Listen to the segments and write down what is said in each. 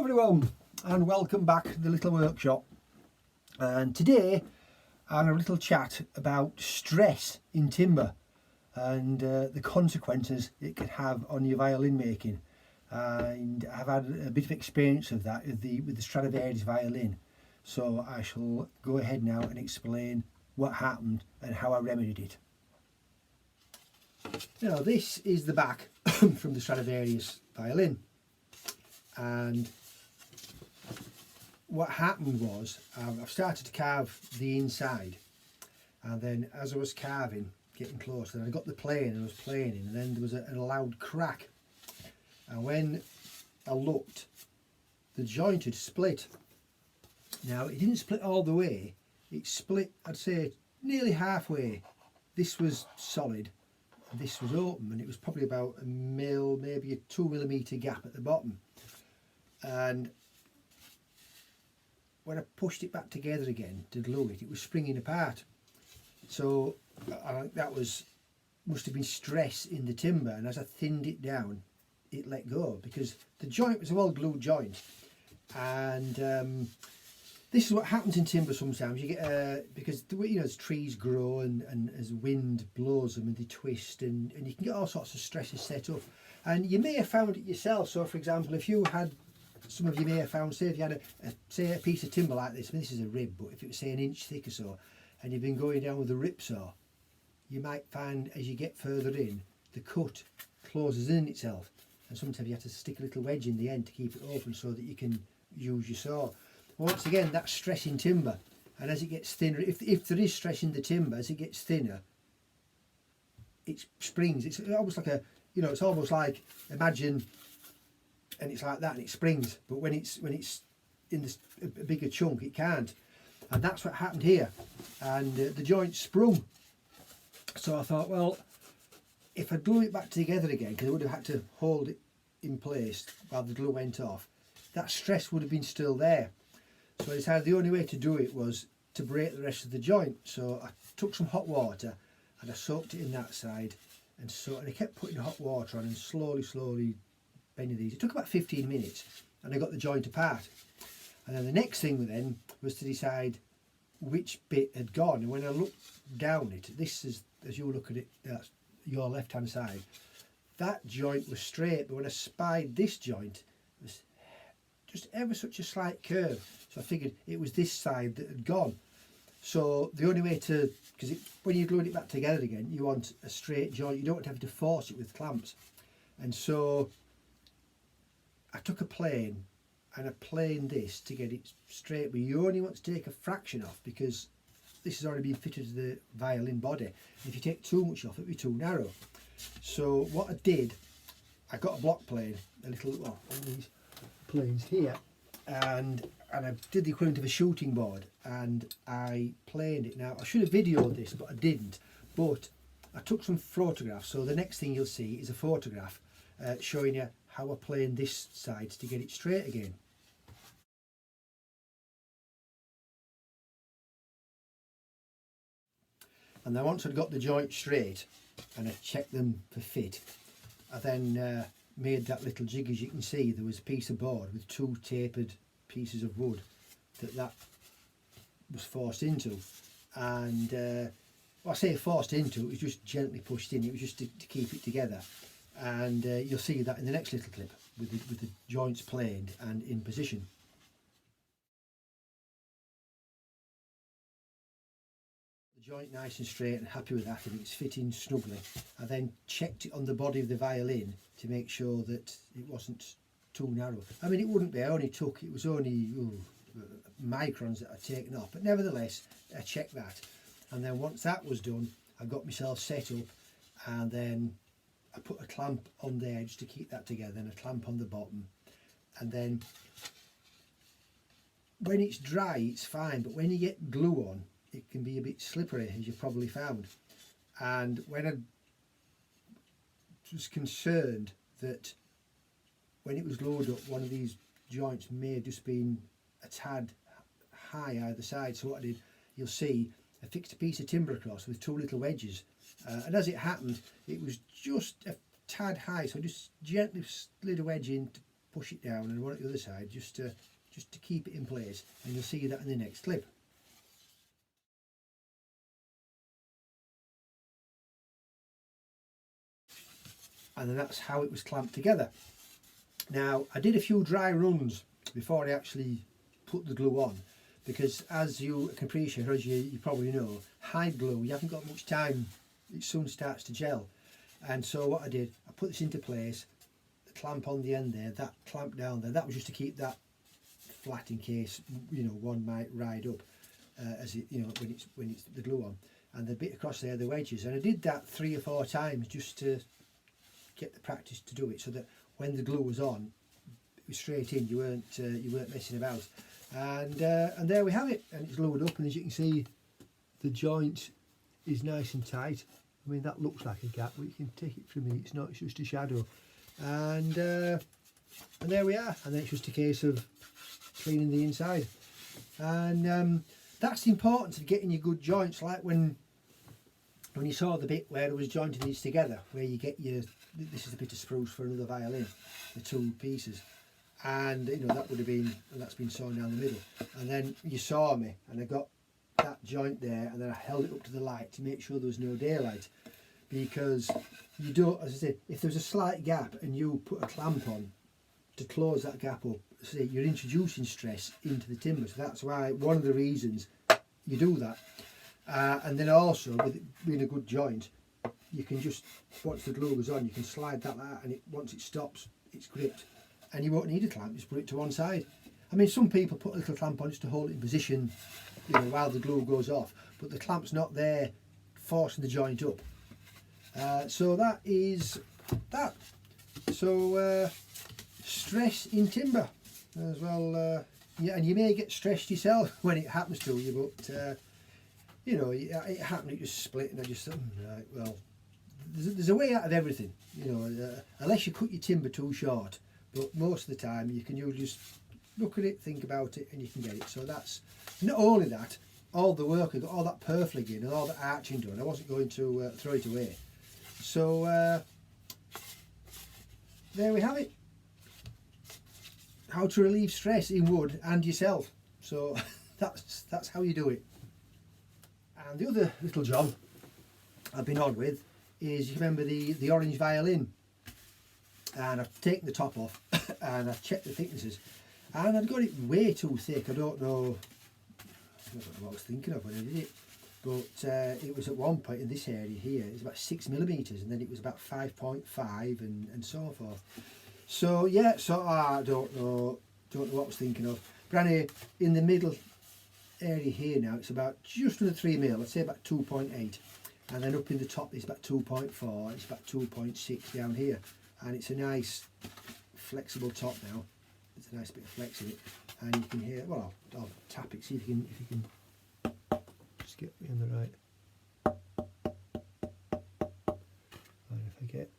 everyone, and welcome back to the little workshop. And today I'll have a little chat about stress in timber and the consequences it can have on your violin making. And I've had a bit of experience of that with the Stradivarius violin, so I shall go ahead now and explain what happened and how I remedied it. Now, this is the back from the Stradivarius violin, and what happened was I've started to carve the inside, and then as I was carving, getting close, then I got the plane and I was planing, and then there was a loud crack, and when I looked, the joint had split. Now, it didn't split all the way, it split, I'd say, nearly halfway. This was solid, this was open, and it was probably about a mil, maybe a 2mm gap at the bottom. And when I pushed it back together again to glue it, it was springing apart. So I think that must have been stress in the timber, and as I thinned it down, it let go, because the joint was a well glued joint. And this is what happens in timber sometimes. You get because the way, as trees grow and as wind blows them and they twist, and you can get all sorts of stresses set up. And you may have found it yourself. So for example, if you had, some of you may have found, say if you had say a piece of timber like this, I mean, this is a rib, but if it was say an inch thick or so, and you've been going down with a rip saw, you might find as you get further in, the cut closes in itself, and sometimes you have to stick a little wedge in the end to keep it open so that you can use your saw. Once again, that's stress in timber, and as it gets thinner, if there is stress in the timber, as it gets thinner, it springs. It's almost like a, it's almost like, imagine, and it's like that, and it springs. But when it's in a bigger chunk, it can't, and that's what happened here. And the joint sprung. So I thought, well, if I glue it back together again, because I would have had to hold it in place while the glue went off, that stress would have been still there. So I decided the only way to do it was to break the rest of the joint. So I took some hot water and I soaked it in that side, and I kept putting hot water on and slowly bending these. It took about 15 minutes and I got the joint apart. And then the next thing then was to decide which bit had gone. And when I looked down it, this is, as you look at it, that's your left hand side, that joint was straight, but when I spied this joint, it was just ever such a slight curve. So I figured it was this side that had gone. So the only way to, because when you're gluing it back together again, you want a straight joint. You don't want to have to force it with clamps. And so I took a plane and I planed this to get it straight, but you only want to take a fraction off, because this has already been fitted to the violin body. If you take too much off, it'll be too narrow. So what I did, I got a block plane, a little, well, one of these planes here, and I did the equivalent of a shooting board, and I planed it. Now I should have videoed this, but I didn't. But I took some photographs, so the next thing you'll see is a photograph showing you how I planed this side to get it straight again. And then once I'd got the joint straight and I checked them for fit, I then made that little jig. As you can see, there was a piece of board with two tapered pieces of wood that was forced into, and well, I say forced into, it was just gently pushed in. It was just to keep it together, and you'll see that in the next little clip with the joints planed and in position. The joint nice and straight and happy with that, and it's fitting snugly. I then checked it on the body of the violin to make sure that it wasn't too narrow. I mean, it wouldn't be. It was only microns that I'd taken off, but nevertheless I checked that. And then once that was done, I got myself set up, and then I put a clamp on there just to keep that together, and a clamp on the bottom. And then when it's dry, it's fine, but when you get glue on, it can be a bit slippery, as you've probably found. And when I was concerned that when it was glued up, one of these joints may have just been a tad high either side, so what I did, you'll see, I fixed a piece of timber across with two little wedges, and as it happened, it was just a tad high, so I just gently slid a wedge in push it down, and one at the other side just to keep it in place, and you'll see that in the next clip. And then that's how it was clamped together. Now, I did a few dry runs before I actually put the glue on, because as you can appreciate, or as you probably know, hide glue, you haven't got much time, it soon starts to gel. And so what I did, I put this into place, the clamp on the end there, that clamp down there, that was just to keep that flat in case, you know, one might ride up as it, you know, when it's the glue on. And the bit across there, the wedges, and I did that 3 or 4 times just to get the practice to do it, so that when the glue was on, it was straight in. You weren't messing about. And there we have it, and it's glued up. And as you can see, the joint is nice and tight. I mean, that looks like a gap, but you can take it from me. It's not. It's just a shadow. And there we are. And then it's just a case of cleaning the inside. And that's the importance of getting your good joints. Like when you saw the bit where it was jointing these together, where you get your, this is a bit of spruce for another violin, the 2 pieces, and you know, that would have been, that's been sewn down the middle. And then you saw me, and I got that joint there, and then I held it up to the light to make sure there was no daylight, because you don't, as I said, if there's a slight gap and you put a clamp on to close that gap up, see, you're introducing stress into the timber. So that's why, one of the reasons you do that. And then also, with it being a good joint, you can just, once the glue goes on, you can slide that out, and once it stops, it's gripped, and you won't need a clamp. Just put it to one side. I mean, some people put a little clamp on just to hold it in position, you know, while the glue goes off, but the clamp's not there forcing the joint up. So that is that. So stress in timber as well. Yeah, and you may get stressed yourself when it happens to you, but you know, it happened, it just split, and I just thought, right, well, there's a way out of everything, you know, unless you cut your timber too short. But most of the time you can just look at it, think about it, and you can get it. So that's, not only that, all the work, I got all that purfling in and all the arching done, I wasn't going to throw it away. So there we have it. How to relieve stress in wood and yourself. So that's how you do it. And the other little job I've been on with is, you remember the orange violin, and I've taken the top off and I've checked the thicknesses, and I'd got it way too thick. I don't know what I was thinking of when I did it, but it was at one point in this area here, it was about 6 millimeters, and then it was about 5.5 and so forth. So yeah, so I don't know what I was thinking of. But anyway, in the middle area here now, it's about just under 3 mil, I'd say about 2.8, and then up in the top it's about 2.4, it's about 2.6 down here, and it's a nice flexible top now. It's a nice bit of flex in it, and you can hear, well, I'll tap it, see if you can just get me on the right. And if I get,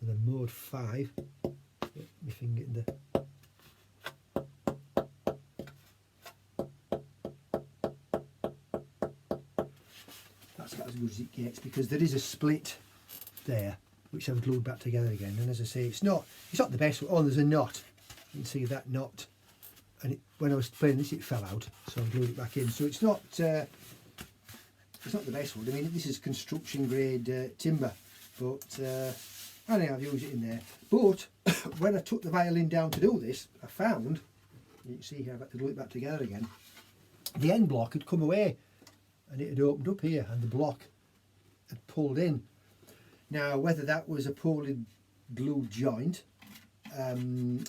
and then mode 5, get my finger in the, that's about as good as it gets, because there is a split there which I've glued back together again. And as I say, it's not the best. Oh, there's a knot. You can see that knot, and when I was playing this, it fell out, so I glued it back in. So it's not the best wood. I mean, this is construction grade timber, but anyway, I've used it in there. But when I took the violin down to do this, I found, you can see here, I've had to glue it back together again, the end block had come away, and it had opened up here, and the block had pulled in. Now, whether that was a poorly glued joint, I'm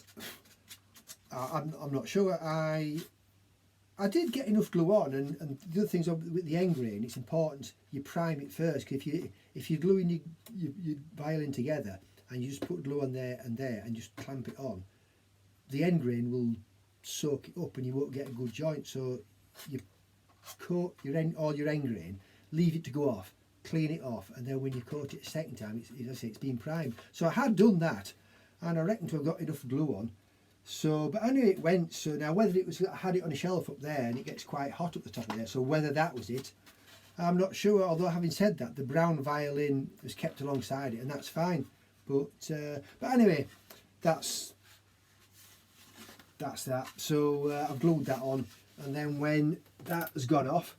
not sure. I did get enough glue on, and the other things with the end grain, it's important you prime it first. Cause if you're gluing your violin together and you just put glue on there and just clamp it on, the end grain will soak it up and you won't get a good joint. So you coat all your end grain, leave it to go off, clean it off, and then when you coat it a second time, it's been primed. So I had done that, and I reckon to have got enough glue on. So, but anyway, it went. So now whether it was, I had it on a shelf up there, and it gets quite hot up the top of there, so whether that was it, I'm not sure, although having said that, the brown violin was kept alongside it, and that's fine. But anyway, that's that. So I've glued that on, and then when that has gone off,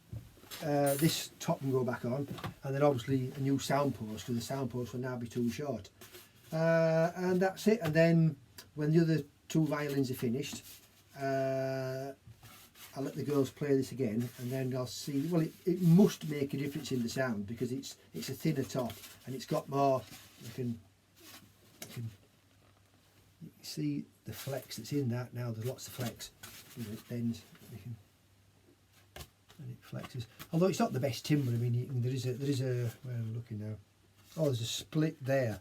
this top can go back on, and then obviously a new sound post, because the sound post will now be too short. And that's it. And then when the other 2 violins are finished, I'll let the girls play this again, and then I'll see. Well, it must make a difference in the sound, because it's a thinner top, and it's got more. You can see the flex that's in that now. There's lots of flex. You know, it bends. And it flexes. Although it's not the best timber. I mean, there is a. Where I'm looking now. Oh, there's a split there,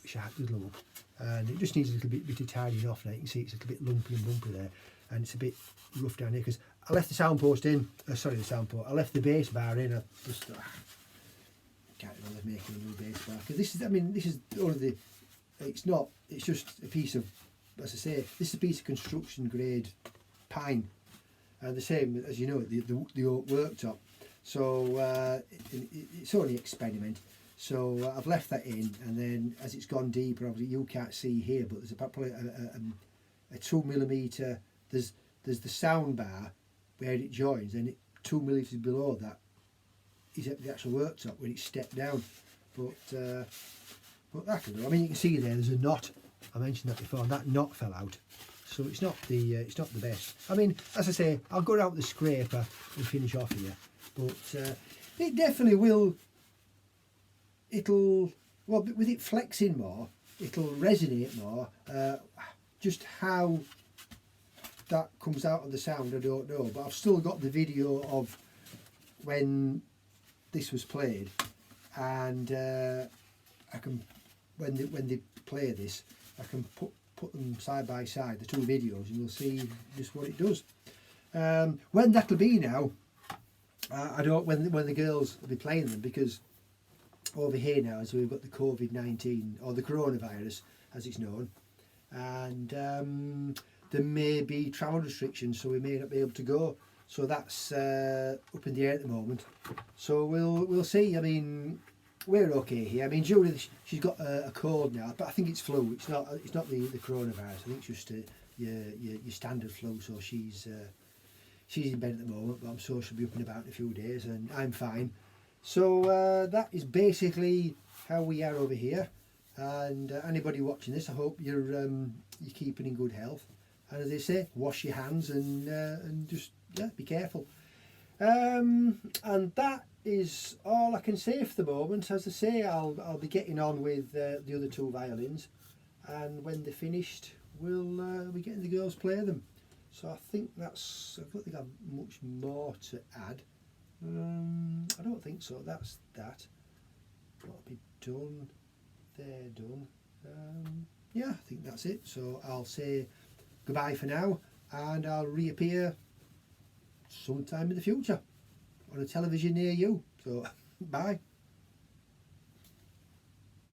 which I have to look, and it just needs a little bit of tidying off now. You can see it's a little bit lumpy and bumpy there, and it's a bit rough down here because I left the sound post in. Sorry, the sound post. I left the bass bar in. I just can't remember making a new bass bar, because this is. I mean, this is only the. It's not. It's just a piece of. As I say, this is a piece of construction grade pine, and the same as you know the oak worktop. So it's only experiment. So I've left that in, and then as it's gone deeper, obviously you can't see here, but there's probably a 2mm. There's the sound bar where it joins, and 2mm below that is at the actual worktop when it's stepped down. But that can do. I mean, you can see there's a knot. I mentioned that before, and that knot fell out. So it's not the best. I mean, as I say, I'll go out with the scraper and finish off here. But it definitely will. Well, with it flexing more, it'll resonate more. Just how that comes out of the sound, I don't know. But I've still got the video of when this was played, and I can when they play this, I can put them side by side, the 2 videos, and you'll see just what it does. When that'll be now, I don't. When the girls will be playing them, because over here now, as we've got the COVID-19 or the coronavirus as it's known, and there may be travel restrictions, so we may not be able to go. So that's up in the air at the moment. So we'll see. I mean, we're okay here. I mean, Julie, she's got a cold now, but I think it's flu. It's not the coronavirus. I think it's just your standard flu. So she's in bed at the moment, but I'm sure she'll be up and about in a few days, and I'm fine. So that is basically how we are over here. And anybody watching this, I hope you're keeping in good health. And as they say, wash your hands and just be careful. And that is all I can say for the moment. As I say, I'll be getting on with the other 2 violins, and when they're finished, we'll be getting the girls play them. So I think I don't think I've much more to add. I don't think so. That's that. That'll be done. They're done. Yeah, I think that's it. So I'll say goodbye for now, and I'll reappear sometime in the future on a television near you. So bye.